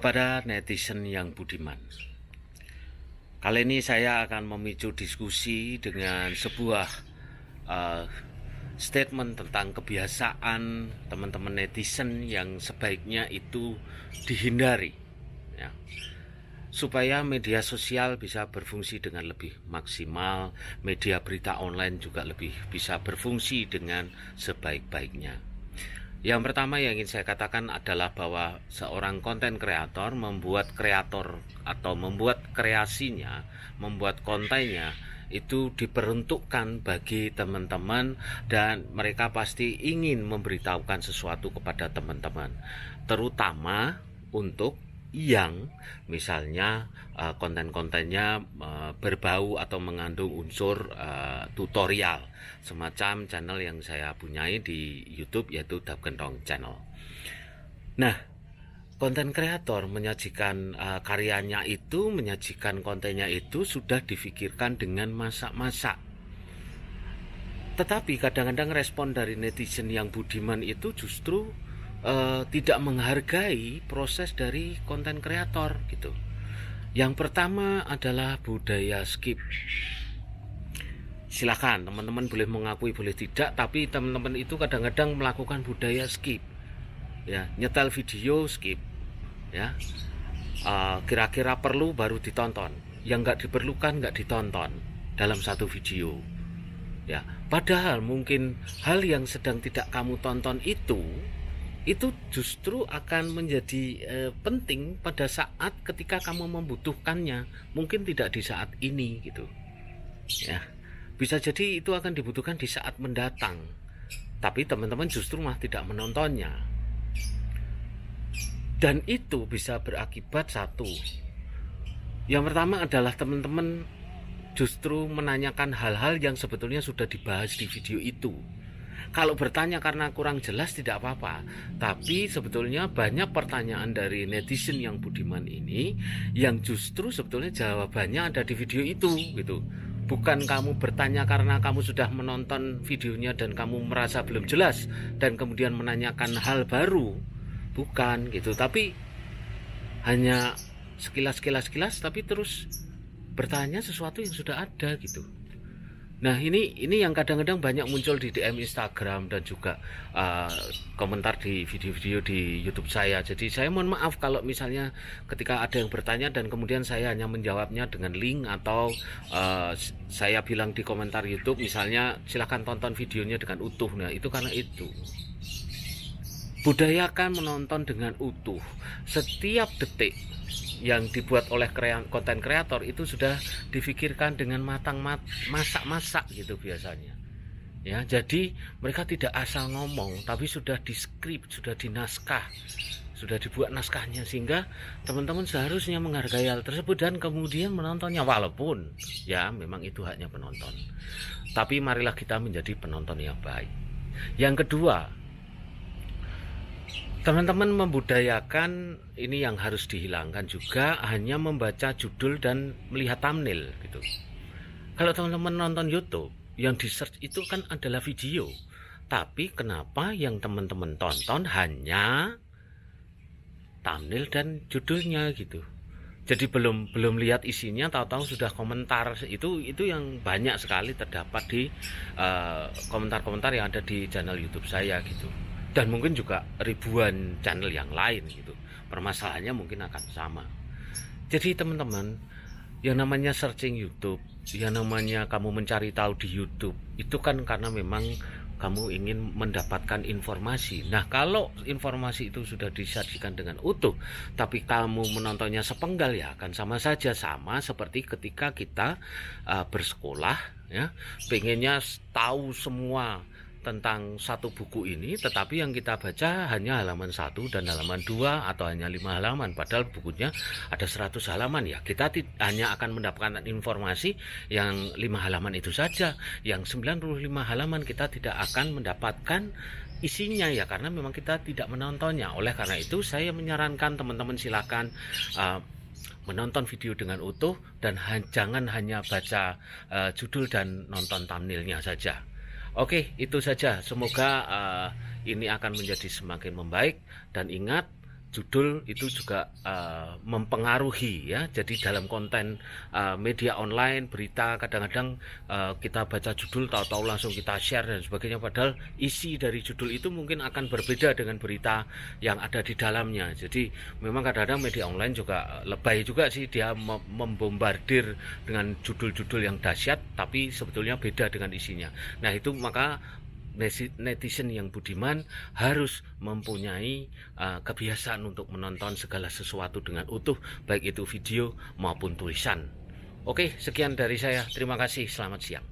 Kepada netizen yang budiman, kali ini saya akan memicu diskusi dengan sebuah statement tentang kebiasaan teman-teman netizen yang sebaiknya itu dihindari, ya, supaya media sosial bisa berfungsi dengan lebih maksimal, media berita online juga lebih bisa berfungsi dengan sebaik-baiknya. Yang pertama yang ingin saya katakan adalah bahwa seorang konten kreator membuat kreasinya, membuat kontennya itu diperuntukkan bagi teman-teman, dan mereka pasti ingin memberitahukan sesuatu kepada teman-teman, terutama untuk yang misalnya konten-kontennya berbau atau mengandung unsur tutorial, semacam channel yang saya punyai di YouTube, yaitu Dap Gentong Channel. Nah, konten kreator menyajikan karyanya itu, menyajikan kontennya itu sudah difikirkan dengan masak-masak. Tetapi kadang-kadang respon dari netizen yang budiman itu justru tidak menghargai proses dari konten kreator gitu. Yang pertama adalah budaya skip. Silakan teman-teman boleh mengakui boleh tidak, tapi teman-teman itu kadang-kadang melakukan budaya skip, ya, nyetel video skip, ya, kira-kira perlu baru ditonton, yang nggak diperlukan nggak ditonton dalam satu video, ya. Padahal mungkin hal yang sedang tidak kamu tonton itu justru akan menjadi penting pada saat ketika kamu membutuhkannya, mungkin tidak di saat ini gitu, ya. Bisa jadi itu akan dibutuhkan di saat mendatang, tapi teman-teman justru malah tidak menontonnya, dan itu bisa berakibat satu. Yang pertama adalah teman-teman justru menanyakan hal-hal yang sebetulnya sudah dibahas di video itu. Kalau bertanya karena kurang jelas tidak apa-apa, tapi sebetulnya banyak pertanyaan dari netizen yang budiman ini yang justru sebetulnya jawabannya ada di video itu gitu. Bukan kamu bertanya karena kamu sudah menonton videonya dan kamu merasa belum jelas dan kemudian menanyakan hal baru, bukan gitu, tapi hanya sekilas tapi terus bertanya sesuatu yang sudah ada gitu. Nah, ini yang kadang-kadang banyak muncul di DM Instagram dan juga komentar di video-video di YouTube saya. Jadi saya mohon maaf kalau misalnya ketika ada yang bertanya dan kemudian saya hanya menjawabnya dengan link, atau saya bilang di komentar YouTube misalnya silahkan tonton videonya dengan utuh. Nah, itu karena itu. Budayakan menonton dengan utuh. Setiap detik yang dibuat oleh konten kreator itu sudah difikirkan dengan matang, masak-masak gitu biasanya, ya. Jadi mereka tidak asal ngomong, tapi sudah diskrip, sudah dinaskah, sudah dibuat naskahnya, sehingga teman-teman seharusnya menghargai hal tersebut dan kemudian menontonnya, walaupun ya memang itu haknya penonton, tapi marilah kita menjadi penonton yang baik. Yang kedua, teman-teman membudayakan ini yang harus dihilangkan juga, hanya membaca judul dan melihat thumbnail gitu. Kalau teman-teman nonton YouTube, yang di search itu kan adalah video, tapi kenapa yang teman-teman tonton hanya thumbnail dan judulnya gitu. Jadi belum lihat isinya, tahu-tahu sudah komentar. Itu yang banyak sekali terdapat di komentar-komentar yang ada di channel YouTube saya gitu. Dan mungkin juga ribuan channel yang lain gitu. Permasalahannya mungkin akan sama. Jadi teman-teman, yang namanya searching YouTube, yang namanya kamu mencari tahu di YouTube, itu kan karena memang kamu ingin mendapatkan informasi. Nah, kalau informasi itu sudah disajikan dengan utuh, tapi kamu menontonnya sepenggal, ya akan sama saja, sama seperti ketika kita bersekolah, ya, pengennya tahu semua tentang satu buku ini, tetapi yang kita baca hanya halaman 1 dan halaman 2 atau hanya 5 halaman, padahal bukunya ada 100 halaman, ya kita hanya akan mendapatkan informasi yang 5 halaman itu saja. Yang 95 halaman kita tidak akan mendapatkan isinya, ya karena memang kita tidak menontonnya. Oleh karena itu saya menyarankan teman-teman silakan menonton video dengan utuh dan jangan hanya baca judul dan nonton thumbnailnya saja. Oke, itu saja. Semoga ini akan menjadi semakin membaik, dan ingat, judul itu juga mempengaruhi ya. Jadi dalam konten media online, berita, kadang-kadang kita baca judul tahu-tahu langsung kita share dan sebagainya, padahal isi dari judul itu mungkin akan berbeda dengan berita yang ada di dalamnya. Jadi memang kadang-kadang media online juga lebay juga sih, dia membombardir dengan judul-judul yang dahsyat tapi sebetulnya beda dengan isinya. Nah itu maka netizen yang budiman harus mempunyai kebiasaan untuk menonton segala sesuatu dengan utuh, baik itu video maupun tulisan. Oke, sekian dari saya. Terima kasih. Selamat siang.